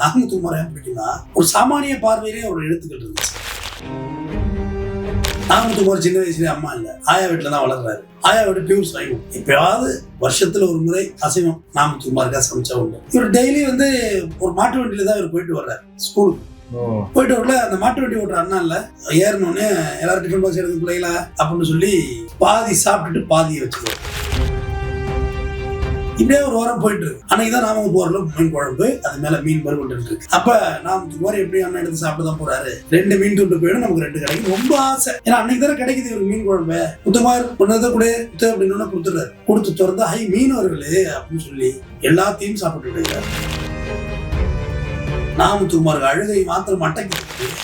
நாகமுத்துக்குமார் ஏன் பிடிக்கும்னா ஒரு சாமானிய பார்வையிலே ஒரு எழுத்துக்கள் இருந்துச்சு. நாகமுத்துக்குமார் சின்ன வயசுலேயே அம்மா இல்லை, ஆயா வீட்டில் தான் வளர்றாரு. ஆயா வீட்டு பியூர் சைவம். எப்பயாவது வருஷத்துல ஒரு முறை அசைவம் நாகமுத்துக்குமாருக்கா சமைச்சா உண்டு. இவர் டெய்லி ஒரு மாட்டு வண்டியில தான் இவர் போயிட்டு வர்றாரு ஸ்கூலுக்கு. போயிட்டு வரல அந்த மாட்டு வண்டி ஓட்டுற அண்ணா இல்ல ஏறணும்னு எல்லாரும் டிஃபன் பாக்ஸ் எடுத்து பிள்ளைகளா அப்படின்னு சொல்லி பாதி சாப்பிட்டுட்டு பாதியை வச்சுருவாரு. இப்படியே ஒரு வாரம் போயிட்டு இருக்கு. அன்னைக்குதான் நாம போறல மீன் குழம்பு, அது மேல மீன் வறுவல் இருக்கு. அப்ப நாம எப்படி அண்ணன் எடுத்து சாப்பிட்டு தான் போறாரு. 2 மீன் துண்டு போயிடும், நமக்கு 2 கிடைக்கும். ரொம்ப ஆசை, ஏன்னா அன்னைக்கு தானே கிடைக்குது இவருக்கு மீன் குழம்பு. முத்துமார் ஒன்னதை கூட அப்படின்னு கொடுத்துறாரு. கொடுத்து திறந்தா மீன் வருவலு அப்படின்னு சொல்லி எல்லாத்தையும் சாப்பிட்டு நாமத்துக்குமாருக்கு அழுகை மாத்திரம் அட்டக்கு.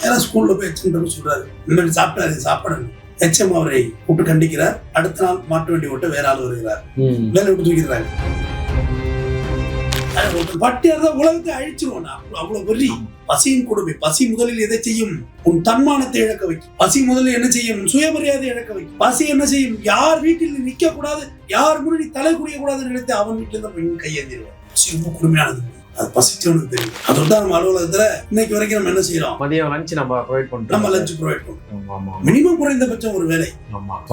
ஏன்னா ஸ்கூல்ல போய் எச்சம் சொல்றாரு, இந்த மாதிரி சாப்பிட்டாரு சாப்பாடு. எச்எம் அவரை கூப்பிட்டு கண்டிக்கிறார். அடுத்த நாள் மாட்டு வண்டி ஓட்ட வேற ஆள் வருகிறார். வேலை விட்டு தூக்கிறாங்க. பட்டியார் தான் உலகத்தை அழிச்சிருவோம். அவ்வளவு வெறி. பசியின் கொடுமை. பசி முதலில் எதை செய்யும்? உன் தன்மானத்தை இழக்க வைக்கும். பசி முதலில் என்ன செய்யும்? சுயமரியாதை இழக்க வைக்கும். பசி என்ன செய்யும்? யார் வீட்டில் நிக்க கூடாது, யார் முன்னாடி தலை குடிய கூடாதுன்னு நினைத்து அவன் வீட்டில் தான் கையேந்திடுவான். பசி ரொம்ப கொடுமையானது. அது பசிச்சவனுக்கு தெரியும். அதோட நம்ம அலுவலகத்துல இன்னைக்கு வரைக்கும் நம்ம என்ன செய்யறோம்? மதியம் லஞ்ச் நம்ம ப்ரொவைட் பண்றோம். நம்ம லஞ்ச் ப்ரொவைட் பண்றோம். மினிமம் குறைந்தபட்சம் ஒரு வேலை.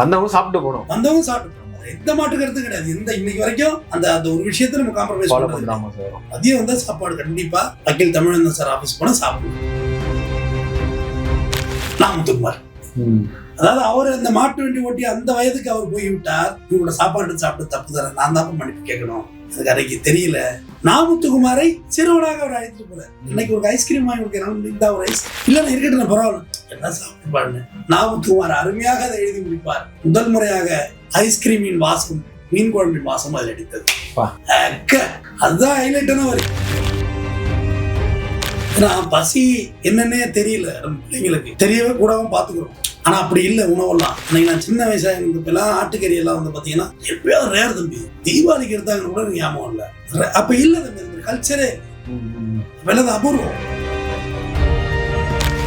வந்தவங்க சாப்பிட்டு போகணும். வந்தவங்க சாப்பிட்டு எந்த மாட்டு கருத்து கிடையாது. இன்னைக்கு வரைக்கும் அந்த ஒரு விஷயத்துல நம்ம காம்ப்ரமைஸ் பண்ணலாம். மதியம் வந்தா சாப்பாடு கண்டிப்பா வக்கீல் தமிழன் சார் ஆபீஸ் போனா சாப்பிடணும். நாமத்துக்குமார் அதாவது அவர் அந்த மாட்டு வண்டி ஓட்டி அந்த வயதுக்கு அவர் போய்விட்டார். இவங்களோட சாப்பாடு சாப்பிட்டு தப்பு தானே, நான் தான் மன்னிப்பு கேட்கணும். அதுக்கு அன்னைக்கு தெரியல. நாமத்துக்குமாரை சிறுவனாக அவர் அழைத்துட்டு போறாரு. இன்னைக்கு ஒரு ஐஸ்கிரீம் வாங்கி கொடுக்கிறாங்க. ஒரு ஐஸ் இல்லைன்னா இருக்கட்டும் பரவாயில்ல, என்ன சாப்பிட்டு பாருங்க. நாமத்துக்குமார் அருமையாக அதை எழுதி முடிப்பார். முதல் முறையாக ஐஸ்கிரீமின் வாசம், மீன் குழம்பின் வாசம் அதில் அடித்தது. அதுதான் ஹைலைட்டான வரி. ஏன்னா பசி என்னன்னே தெரியல நம்ம பிள்ளைங்களுக்கு, தெரியவே கூடவும் பாத்துக்கிறோம். ஆனா அப்படி இல்லை உணவெல்லாம். அன்னைக்கு நான் சின்ன வயசா எல்லாம் ஆட்டுக்கறி எல்லாம் பாத்தீங்கன்னா எப்பயாவது ரேர் தம்பி. தீபாவளிக்கு எடுத்தாங்க கூட ஞாபகம் இல்லை. அப்ப இல்ல தம்பி, கல்ச்சரே வெள்ளது அபூர்வம்.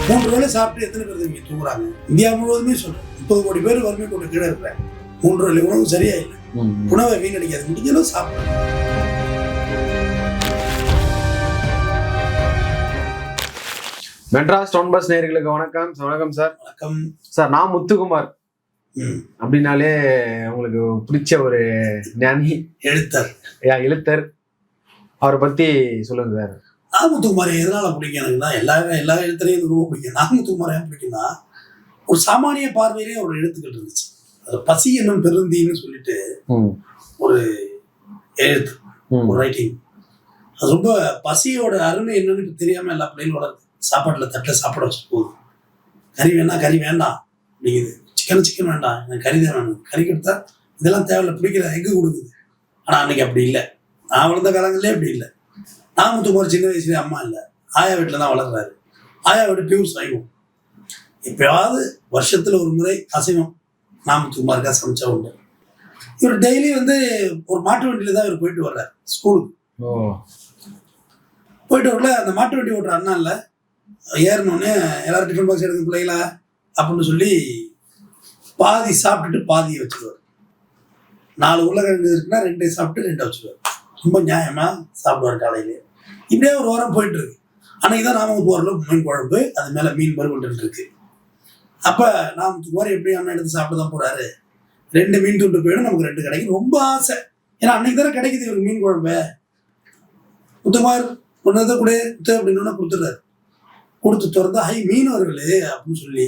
3 வேளை சாப்பிட்டு எத்தனை பேர் தம்பி தூங்குறாங்க? இந்தியா முழுவதுமே சொல்றேன், 30 கோடி பேர் வறுமை கொண்டு கீழே இருக்கிறாங்க. 3 வேளை உணவு சரியா இல்லை. உணவை வீணடிக்காது, முடிஞ்சளவு சாப்பிடும். மெட்ராஸ் டவுன் பஸ் நேயர்களுக்கு வணக்கம். வணக்கம் சார். வணக்கம் சார். நான் முத்துக்குமார் அப்படின்னாலே உங்களுக்கு பிடிச்ச ஒரு ஞானி, எழுத்தர். அவரை பத்தி சொல்லுங்க சார். நாகமுத்துக்குமார் எதனால பிடிக்கும் எனக்குன்னா, எல்லா எழுத்தரையும் ரொம்ப பிடிக்கும். நாகமுத்துக்குமார் ஏன் பிடிக்கும்னா ஒரு சாமானிய பார்வையிலே ஒரு எழுத்துக்கள் இருந்துச்சு. அது பசி என்னும் பெருந்தின்னு சொல்லிட்டு ஒரு எழுத்து, ஒரு ரைட்டிங். அது ரொம்ப பசியோட அருமை என்னன்னு தெரியாம எல்லா பிள்ளைகளும் வளருது. சாப்பாட்டுல தட்டில் சாப்பாடு வச்சு போகுது. கறி வேண்டாம் அப்படிங்குது. சிக்கன் வேண்டாம், எனக்கு கறி தான் வேணும். கறி கொடுத்தா இதெல்லாம் தேவையில்ல, பிடிக்கிற எக்கு கொடுக்குது. ஆனா அன்னைக்கு அப்படி இல்லை. நான் வளர்ந்த காலங்களே அப்படி இல்லை. நாகமுத்துக்குமார் சின்ன வயசுலேயே அம்மா இல்லை, ஆயா வீட்டில் தான் வளர்றாரு. ஆயா வீட்டு பியூர் சைவம். எப்பயாவது வருஷத்துல ஒரு முறை அசைவம் நாகமுத்துக்குமாருக்கா சமைச்சா உண்டு. இவர் டெய்லி ஒரு மாட்டு வண்டியில தான் இவர் போயிட்டு வர்றாரு ஸ்கூலுக்கு. போயிட்டு வரல அந்த மாட்டு வண்டி ஓட்டுற அண்ணா இல்ல ஏறணும்னு எல்லாரும் டிஃபன் பாக்ஸ் எடுத்து பிள்ளைகளா அப்படின்னு சொல்லி பாதி சாப்பிட்டுட்டு பாதியை வச்சுருவார். 4 உருளைக்கிழங்கு இருக்குன்னா 2 சாப்பிட்டு 2 வச்சுருவார். ரொம்ப நியாயமா சாப்பிடுவார் காலையிலே. இப்படியே ஒரு வாரம் போயிட்டு இருக்கு. அன்னைக்குதான் நாம போறல மீன் குழம்பு, அது மேல மீன் வறுவல் இருக்கு. அப்ப நாமத்துக்குமார் எப்படி அண்ணன் எடுத்து சாப்பிட்டு தான் போறாரு. 2 மீன் துண்டு போயிடும், நமக்கு 2 கிடைக்கும். ரொம்ப ஆசை, ஏன்னா அன்னைக்கு தானே கிடைக்குது இவருக்கு மீன் குழம்பு. முத்துக்குமார் ஒன்னதை கூட அப்படின்னு கொடுத்துடுறாரு. கொடுத்து திறந்தா மீன் வருவலு அப்படின்னு சொல்லி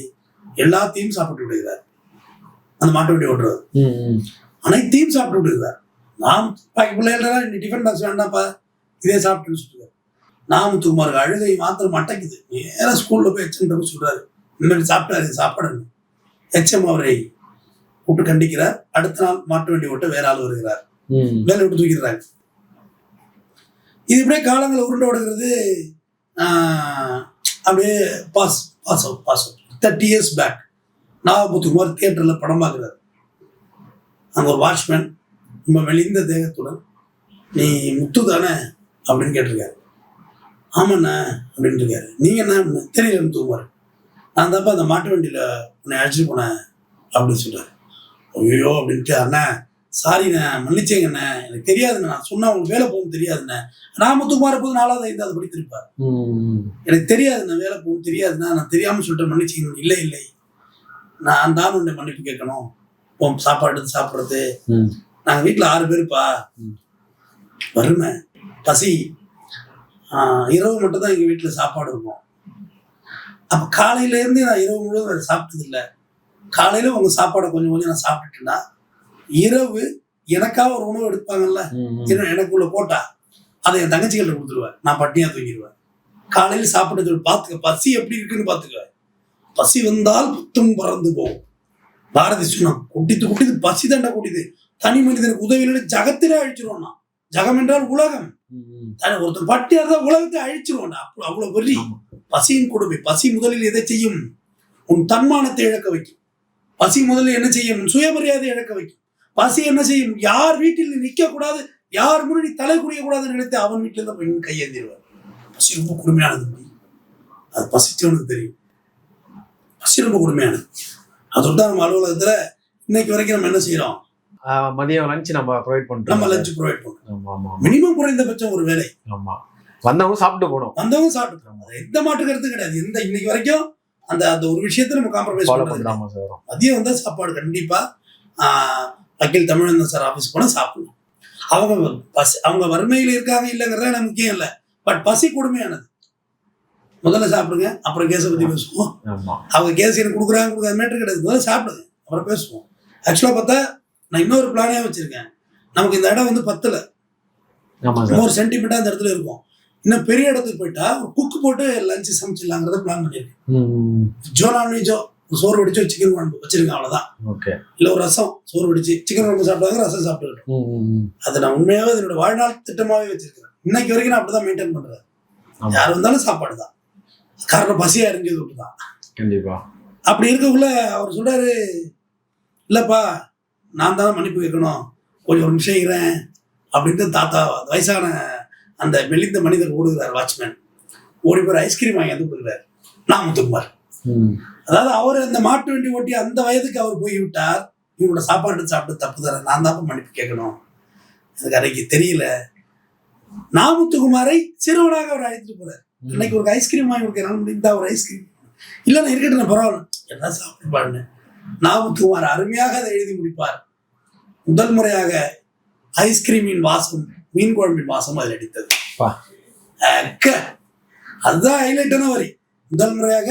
எல்லாத்தையும் சாப்பிட்டு விடுகிறார். அந்த மாட்டு வண்டி ஓட்டுறாரு. அனைத்தையும் சாப்பிட்டு விடுகிறார். நாம் பிள்ளைகளா டிஃபன் பாக்ஸ் வேண்டாம்ப்பா, இதே சாப்பிட்டுன்னு சொல்லுவார். நாமத்துக்குமாருக்கு அழுகை மாத்திரம் அட்டக்குது. நேர ஸ்கூல்ல போய் எச்எம் சொல்றாரு, இந்த மாதிரி சாப்பிட்டாரு சாப்பாடு. எச்எம் அவரை கூப்பிட்டு கண்டிக்கிறார். அடுத்த நாள் மாட்டு வண்டி ஓட்ட வேற ஆள் வருகிறார். வேலை விட்டு தூக்கிறாங்க. இது இப்படியே காலங்களை உருண்டை ஓடுகிறது. அப்படியே பாஸ் 30 years பேக் நாகமுத்துக்குமார் தியேட்டர்ல படம் பார்க்கிறார். அங்க ஒரு வாட்ச்மேன் ரொம்ப மெலிந்த தேகத்துடன், நீ முத்து தானே அப்படின்னு கேட்டிருக்காரு. ஆமாண்ணா அப்படின்னு இருக்காரு. நீங்க என்ன தெரியல முத்துக்குமார், நான் தான்ப்பா அந்த மாட்டு வண்டியில உன்னை அழைச்சிட்டு போனேன் அப்படின்னு சொல்றாரு. ஐயோ அப்படின்ட்டு, அண்ணா சாரிண்ணே, மன்னிச்சேங்கண்ணே, எனக்கு தெரியாதுண்ணே, நான் சொன்னா உங்களுக்கு வேலை போகும் தெரியாதுண்ணே. நான் முத்துக்குமார் போது 4வது 5வது படித்திருப்பார். எனக்கு தெரியாதுண்ணே, வேலை போகும் தெரியாதுண்ணா, நான் தெரியாம சொல்லிட்டு மன்னிச்சேங்க. இல்லை இல்லை, நான் தான் உன்னை மன்னிப்பு கேட்கணும். சாப்பாடு சாப்பிட்றது, நாங்கள் வீட்டில் 6 பேருப்பா, வறுமை, பசி, இரவு மட்டும் தான் எங்கள் வீட்டில் சாப்பாடு இருக்கும். அப்போ காலையிலேருந்து நான் இரவு முழுவதும் வேறு சாப்பிட்டது இல்லை. காலையில் உங்கள் சாப்பாடை கொஞ்சம் கொஞ்சம் நான் சாப்பிட்டுட்டேன்னா இரவு எனக்காக ஒரு உணவு எடுப்பாங்கல்ல, எனக்குள்ள போட்டா அதை என் தங்கச்சிகள்கிட்ட கொடுத்துருவேன். நான் பட்டினியாக தூங்கிடுவேன். காலையில் சாப்பிட்டது பார்த்துக்க, பசி எப்படி இருக்குன்னு பார்த்துக்குவேன். பசி வந்தால் புத்தம் பறந்து போகும். பாரதி சொன்னான், குட்டித்து குட்டித்து பசி தண்டை குட்டிது, தனி மனிதனுக்கு உதவியில ஜகத்திலே அழிச்சிருவோம்னா. ஜகம் என்றால் உலகம். ஒருத்தர் பட்டியா இருந்தா உலகத்தை அழிச்சிருவோம்னா. அவ்வளவு வெறி. பசியின் கொடுமை. பசி முதலில் எதை செய்யும்? உன் தன்மானத்தை இழக்க வைக்கும். பசி முதலில் என்ன செய்யும்? உன் சுயமரியாதை இழக்க வைக்கும். பசி என்ன செய்யும்? யார் வீட்டில் நிற்க கூடாது, யார் முன்னாடி தலை குடிக்க கூடாதுன்னு நினைத்து அவன் வீட்டில இருந்து பெண் கையேந்திடுவார். பசி ரொம்ப கொடுமையானது. அது பசிச்சவனுக்கு தெரியும். பசி ரொம்ப கொடுமையானது. அதோட நம்ம அலுவலகத்துல இன்னைக்கு வரைக்கும் நம்ம என்ன செய்யறோம்? மதியம் லஞ்ச் நம்ம ப்ரொவைட் பண்றோம். நம்ம லஞ்ச் ப்ரொவைட் பண்றோம். மினிமம் குறைந்தபட்சம் ஒரு வேலை. ஆமா, வந்தவங்க சாப்பிட்டு போனோம். வந்தவங்க சாப்பிட்டு போனோம். எந்த மாற்று கருத்து கிடையாது. இன்னைக்கு வரைக்கும் அந்த அந்த ஒரு விஷயத்த நம்ம காம்ப்ரமைஸ் பண்ணலாம். மதியம் வந்தா சாப்பாடு கண்டிப்பா வக்கீல் தமிழன் சார் ஆபீஸ் போனா சாப்பிடணும். அவங்க வறுமையில் இருக்காங்க இல்லைங்கிறத எனக்கு முக்கியம் இல்லை. பட் பசி கொடுமையானது. முதல்ல சாப்பிடுங்க, அப்புறம் கேஸை பத்தி பேசுவோம். அவங்க கேஸ் எனக்கு கொடுக்குறாங்க மேட்டர் கிடையாது. முதல்ல சாப்பிடுங்க, அப்புறம் பேசுவோம். ஆக்சுவலா பார்த்தா நான் இன்னொரு பிளானே வச்சிருக்கேன். நமக்கு இந்த இடம் வந்து 10ல ஒரு சென்டிமீட்டர் அந்த இடத்துல இருக்கும். இன்னும் பெரிய இடத்துக்கு போயிட்டா ஒரு குக்கு போட்டு லஞ்சு சமைச்சிடலாங்கிறத பிளான் பண்ணியிருக்கேன். ஜோ நான்வெஜ்ஜோ சோறு வடிச்சோ சிக்கன் குழம்பு வச்சிருக்கேன், அவ்வளவுதான். இல்ல ஒரு ரசம், சோறு வடிச்சு சிக்கன் குழம்பு சாப்பிட்டாங்க, ரசம் சாப்பிட்டுக்கிட்டோம். அதை நான் உண்மையாவே என்னோட வாழ்நாள் திட்டமாவே வச்சிருக்கேன். இன்னைக்கு வரைக்கும் நான் அப்படிதான் மெயின்டைன் பண்றேன். யார் வந்தாலும் சாப்பாடு தான். காரணம் பசியா இருந்தது விட்டுதான். கண்டிப்பா. அப்படி இருக்கக்குள்ள அவர் சொல்றாரு, இல்லப்பா நான் தான் மன்னிப்பு கேட்கணும், கொஞ்சம் ஒரு நிமிஷம் இருக்கிறேன் அப்படின்ட்டு தாத்தா வயசான அந்த மெலிந்த மனிதர் ஓடுகிறார். வாட்ச்மேன் ஓடி போய் ஐஸ்கிரீம் வாங்கி வந்து கொடுக்குறாரு. நான் முத்துக்குமார். அதாவது அவர் அந்த மாட்டு வண்டி ஓட்டி அந்த வயதுக்கு அவர் போய் விட்டார். இவரோட சாப்பாடு சாப்பிட்டு தப்பு தர நான் தான் மன்னிப்பு கேட்கணும். எனக்கு அன்னைக்கு தெரியல. நான் முத்துக்குமாரை சிறுவனாக அவர் அழைத்துட்டு போறாரு. அன்னைக்கு ஒரு ஐஸ்கிரீம் வாங்கி கொடுக்குறாங்க. முடிந்தா ஒரு ஐஸ்கிரீம் இல்லை, நான் இருக்கட்டும், பரவாயில்ல, என்ன சாப்பிட்டுப்பாருன்னு நாமுத்துக்குமார் அருமையாக அதை எழுதி முடிப்பார். முதல் முறையாக ஐஸ்கிரீமின் வாசம், மீன் குழம்பின் வாசம் அதில் அடித்தது. அதுதான் ஹைலைட்டான வரி. முதல் முறையாக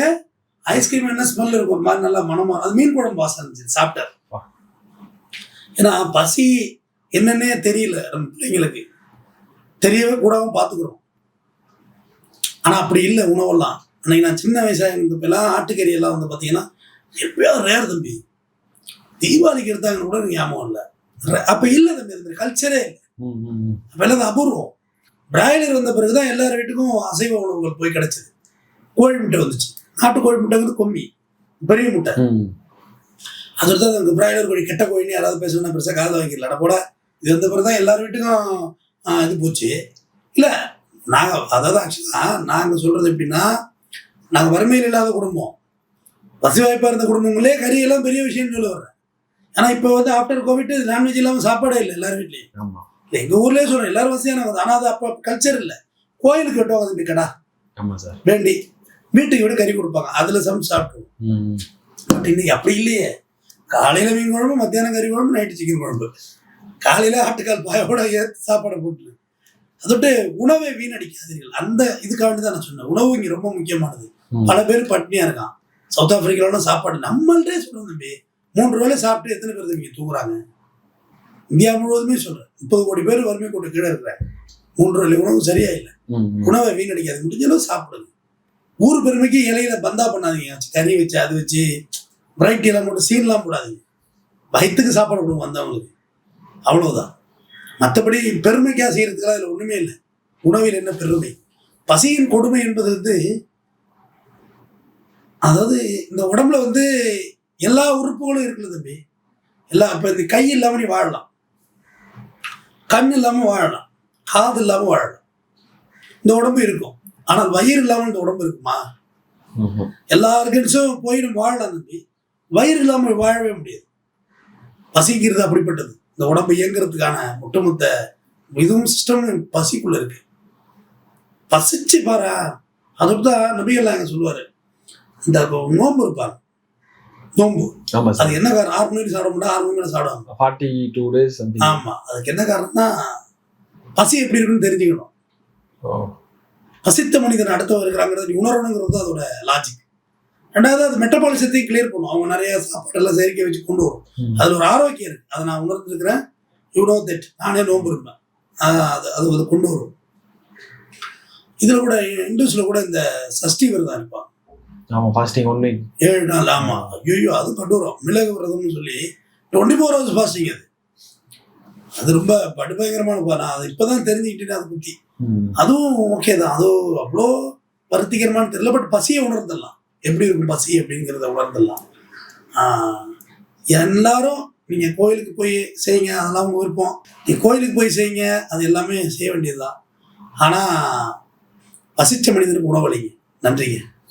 ஐஸ்கிரீம் என்ன ஸ்மெல் இருக்கும், மாதிரி நல்லா மனமா, அது மீன் குழம்பு வாசம் இருந்துச்சு. சாப்பிட்டார். ஏன்னா பசி என்னன்னே தெரியல நம்ம பிள்ளைங்களுக்கு, தெரியவே கூடாம பார்த்துக்கிறோம். ஆனா அப்படி இல்லை உணவெல்லாம். அன்னைக்கு நான் சின்ன வயசாக இருந்தப்பெல்லாம் ஆட்டுக்கறி எல்லாம் வந்து பார்த்தீங்கன்னா எப்பயாவது ரேர் தம்பி. தீபாவளிக்கு எடுத்தாங்கன்னு கூட ஞாபகம் இல்லை. அப்ப இல்லை தம்பி, அந்த கல்ச்சரே இல்லை. அப்ப எல்லாம் அபூர்வம். பிராய்லர் வந்த பிறகுதான் எல்லார் வீட்டுக்கும் அசைவ உணவுகள் போய் கிடைச்சது. கோழி முட்டை வந்துச்சு. நாட்டு கோழி முட்டைங்கிறது கொம்மி, பெரிய முட்டை. அதோட தான் அந்த பிராய்லர் கோழி கெட்ட கோழின்னு யாராவது பேசணும்னா பெருசாக காது வாங்கிடல போட. இது வந்த பிறகுதான் எல்லார் வீட்டுக்கும் இது போச்சு. இல்லை நாங்கள் அதாவது ஆக்சுவலாக நாங்கள் சொல்றது எப்படின்னா, நாங்கள் வறுமையில் இல்லாத குடும்பம், வசதி வாய்ப்பாக இருந்த குடும்பங்களே கறியெல்லாம் பெரிய விஷயம்னு சொல்ல வர்றேன். ஆனால் இப்போ வந்து ஆஃப்டர் கோவிட் நான்வெஜ் இல்லாமல் சாப்பாடே இல்லை எல்லார் வீட்லையும். இல்லை எங்கள் ஊர்லேயே சொல்கிறேன், எல்லாரும் வசதியானவங்க. ஆனால் அது அப்போ கல்ச்சர் இல்லை. கோயிலுக்கு வெட்டுவாங்க தம்பி கடா வேண்டி, வீட்டுக்கு விட கறி கொடுப்பாங்க, அதில் சமைச்சு சாப்பிட்டுருவோம். பட் இன்னைக்கு அப்படி இல்லையே. காலையில் மீன் குழம்பு, மத்தியானம் கறி குழம்பு, நைட்டு சிக்கன் குழம்பு, காலையில் ஆட்டுக்கால் பாயோட ஏற்று சாப்பாடை போட்டு. அதோட்டு உணவை வீணடிக்காதீர்கள். அந்த இதுக்காக வேண்டி தான் நான் சொன்னேன், உணவு இங்கே ரொம்ப முக்கியமானது. பல பேர் பட்னியாக இருக்கான். சவுத் ஆப்பிரிக்காவோட சாப்பாடு நம்மள்டே சொல்றோம் தம்பி. 3 வேளை சாப்பிட்டு எத்தனை பேர் இங்கே தூங்குறாங்க? இந்தியா முழுவதுமே சொல்றேன், 30 கோடி பேர் வறுமை கோட்டு கீழே இருக்கிறாங்க. 3 வேளை உணவு சரியா இல்லை. உணவை வீணடிக்காது, முடிஞ்ச அளவு சாப்பிடுங்க. ஊர் பெருமைக்கு இலையில பந்தா பண்ணாதீங்க. கறி வச்சு அது வச்சு பிரைட் எல்லாம் போட்டு சீன்லாம் போடாதீங்க. வயிற்றுக்கு சாப்பாடு கொடுங்க வந்தவங்களுக்கு, அவ்வளவுதான். மற்றபடி பெருமைக்காக செய்யறதுக்கெல்லாம் அதில் ஒண்ணுமே இல்லை. உணவில் என்ன பெருமை? பசியின் கொடுமை என்பது வந்து, அதாவது இந்த உடம்புல வந்து எல்லா உறுப்புகளும் இருக்குது தம்பி. எல்லா இப்போ இந்த கை இல்லாமல் நீ வாழலாம், கண் இல்லாமல் வாழலாம், காது இல்லாமல் வாழலாம், இந்த உடம்பு இருக்கும். ஆனால் வயிறு இல்லாமல் இந்த உடம்பு இருக்குமா? எல்லா ஆர்கன்ஸும் போய் நம்ம வாழலாம் தம்பி. வயிறு இல்லாமல் வாழவே முடியாது. பசிக்கிறது அப்படிப்பட்டது. இந்த உடம்பு இயங்குறதுக்கான ஒட்டுமொத்த இதுவும் சிஸ்டம் பசிக்குள்ள இருக்கு. பசிச்சு பாரு. அதுதான் நபிகள் நாயகம் சொல்லுவாரு, இந்த நோன்பு இருப்பாங்க, நோன்பு. ஆமா அது சார். என்ன காரணம்? 6 மணிக்கு சாப்பிட மாட்டா, 6 மணி மேல சாப்பிடுவாங்க. 42 days something. ஆமா, அதுக்கு என்ன காரணம்னா பசி எப்படி இருக்குன்னு தெரிஞ்சுக்கணும். ஓ. பசித்த மனிதன் அடுத்தவங்க இருக்கிறாங்கிறது நீ உணரணுங்கிறது அதோட லாஜிக். ரெண்டாவது அது மெட்டபாலிசத்தையும் கிளியர் பண்ணும். அவங்க நிறைய சாப்பாட்டெல்லாம் செயற்கை வச்சு கொண்டு வரும். அதுல ஒரு ஆரோக்கியம் இருக்கு. அதை நான் உணர்ந்துருக்கிறேன். நானே நோன்பு இருப்பேன். அது கொண்டு வரும். இதுல கூட இந்துஸ்ல கூட இந்த சஷ்டி விரதம் இருப்பாங்க. ஆமா, ஃபாஸ்டிங் 1 week. 7 நாள். ஆமா, ஐயோ அது கொண்டுவரும். மிளகு விரதம்னு சொல்லி 24 hours ஃபாஸ்டிங். அது ரொம்ப படுபயங்கரமான நான் அதை இப்பதான் தெரிஞ்சுக்கிட்டேன் அதை பத்தி. அதுவும் ஓகே தான். அதுவும் அவ்வளோ வருத்திகரமான தெரியல. பட் பசியை உணர்ந்துடலாம், எப்படி இருக்கும் பசி அப்படிங்கிறத உணர்ந்துடலாம். எல்லாரும் நீங்க கோயிலுக்கு போய் செய்யுங்க, அதெல்லாம் உங்க விருப்பம். நீங்க கோயிலுக்கு போய் செய்யுங்க, அது எல்லாமே செய்ய வேண்டியதுதான். ஆனா பசிச்ச மனிதனுக்கு உணவளிங்க. நன்றிங்க.